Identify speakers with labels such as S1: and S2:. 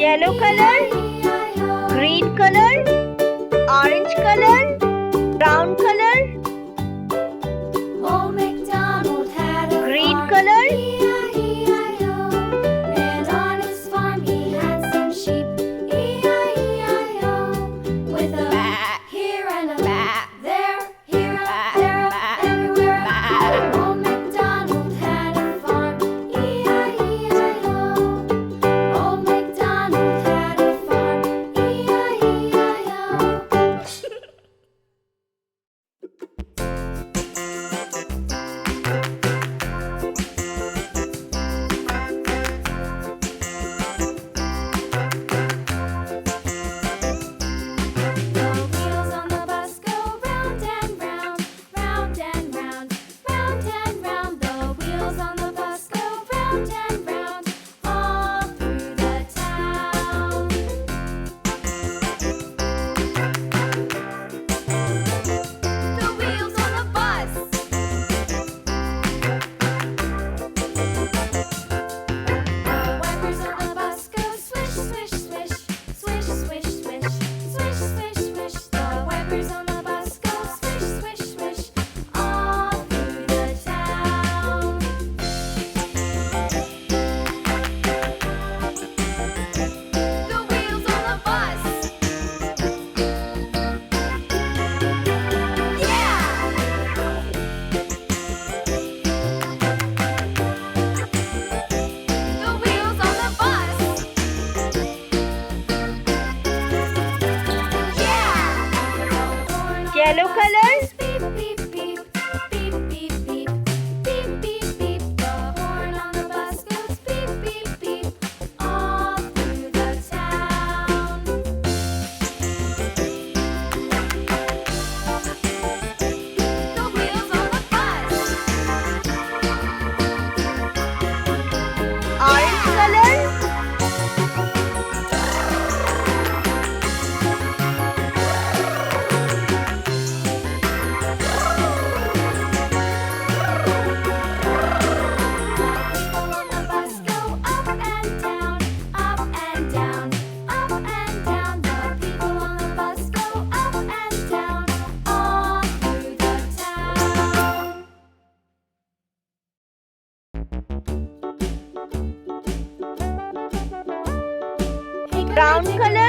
S1: yellow color, green color, orange color, brown color,
S2: Old MacDonald had a
S1: green
S2: farm,
S1: color,
S2: E-I-E-I-O. And on his farm he had some sheep, E-I-E-I-O. With a here and a there, here a, there a, everywhere a. Old MacDonald had a farm, E-I-E-I-O. Old MacDonald had a farm, E-I-E-I-O. The wheels on the bus go round and round, round and round, round and round. The wheels on the bus go round and round, all through the town. The wheels on the bus. The wipers on the bus go swish, swish, swish, swish, swish, swish, swish, swish, swish. The wipers on the bus go swish, swish, swish, all through the town. The wheels on the bus. Yeah! The wheels on the bus. Yeah!
S1: yellow color,
S2: Beep, beep, beep, beep, beep, beep, beep, beep, beep. The horn on the bus goes beep, beep, beep, all through the town. The wheels on the bus.
S1: orange color,
S2: People on the bus go up and down, up and down, up and down. The people on the bus go up and down, all through the town.
S1: brown color,